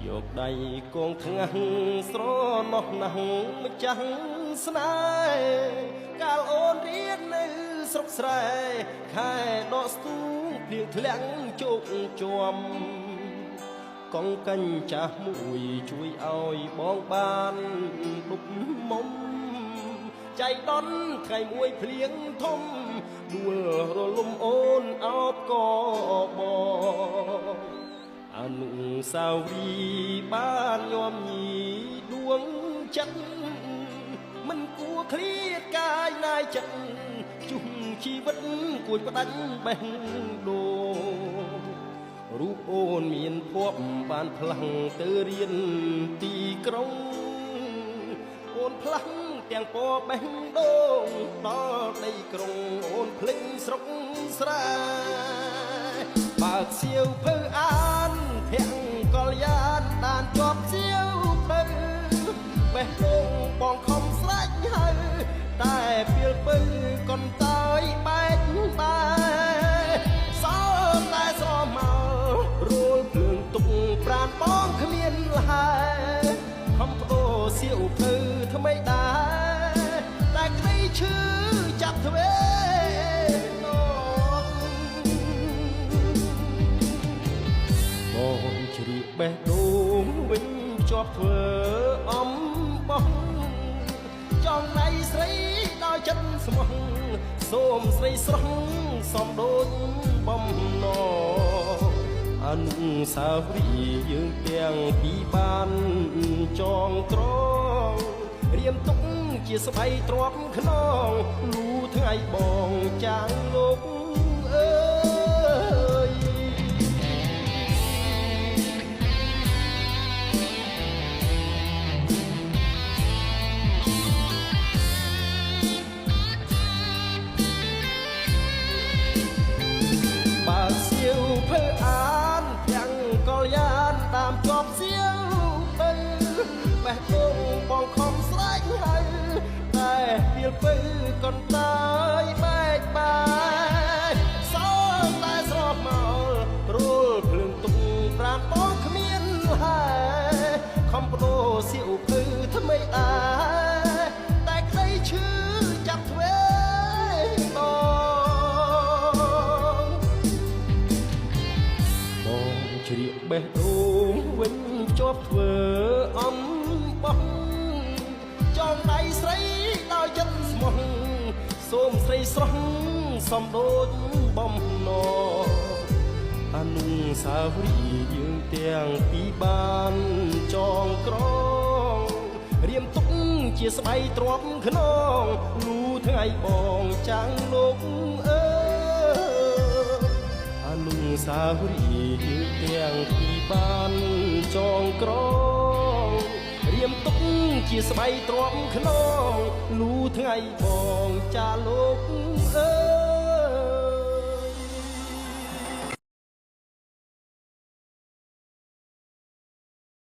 យកដៃកងថ្ងាស់ស្រណោះណាស់ម្ចាស់ស្នេហ៍កាលអូនរៀននៅស្រុកស្រែខែដកស្ទូងភ្លៀងធ្លាក់ជោគជាំកងកញ្ចាស់មួយជួយឲ្យបងបានដុបមុំចៃដន្យថ្ងៃមួយភ្លៀងធំដួលរលំអូនអោបកបងអនុស្សាវរីយ៍បានញោមញីដួងចិត្តមិនគួរឃ្លាតកាយណាយចិត្តជុំជីវិតគួចផ្ដាច់បេះដូងរូបអូនមានភ័ព្វបានផ្លាំងទៅរៀនទីក្រុងអូនផ្លាំងទាំងពណ៌បេះដូងដល់ដីក្រុងអូនភ្លេចស្រុកស្រែបើកសៀវភៅអានភ័ក្រកលយានដានជាប់សៀវភៅបេះដូងបងខំស្រេចហើយតែពេលពៅកុនតើយបែកបែសល់តែស្រមោលរួលភ្លើងទុកប្រានបងគ្មានលហើយខំបដូរសៀវភៅថ្មីដែរតែក្តីឈឺចាប់ទ្វេបងជ្រៀកបេះដូងវិញជាប់ធ្វើអំបោះចង់ដៃស្រីដល់ចិត្តស្មោះសូមស្រីស្រស់សំដូចបំណអនុស្សាវរីយ៍យើងទាំងពីរបានចងក្រងរៀមទុកជាស្បៃទ្រាំខ្នងលូថ្ងៃបងចាងលោកអើយបើសៀវភៅអានទាំងកលយានតាមជាប់សៀវភៅបេះដូងបងខំស្រែកហើយតែពេលពៅកុនតើយបែកបាយសល់តែស្រស់មករួលភ្លើងទុកប្រានបងគ្មានហើយខំបដូរសៀវភៅថ្មីដែរតែក្តីឈឺចាប់ទ្វេបងជ្រៀកបេះដូងវិញជាប់ធ្វើអំបោះចងដៃស្រីដល់ចិត្តស្មោះសូមស្រីស្រស់សំដូចបំណអនុស្សាវរីយ៍យើងទាំងពីរបានចងក្រងរៀមទុកជាស្បៃទ្រាំខ្នងលូថ្ងៃបងចាំងលោកអើអនុស្សាវរីយ៍យើងទាំងពីរបានចងក្រងរៀមទុកជាស្បៃទ្រាំខ្នងលូថ្ងៃបងចាលោក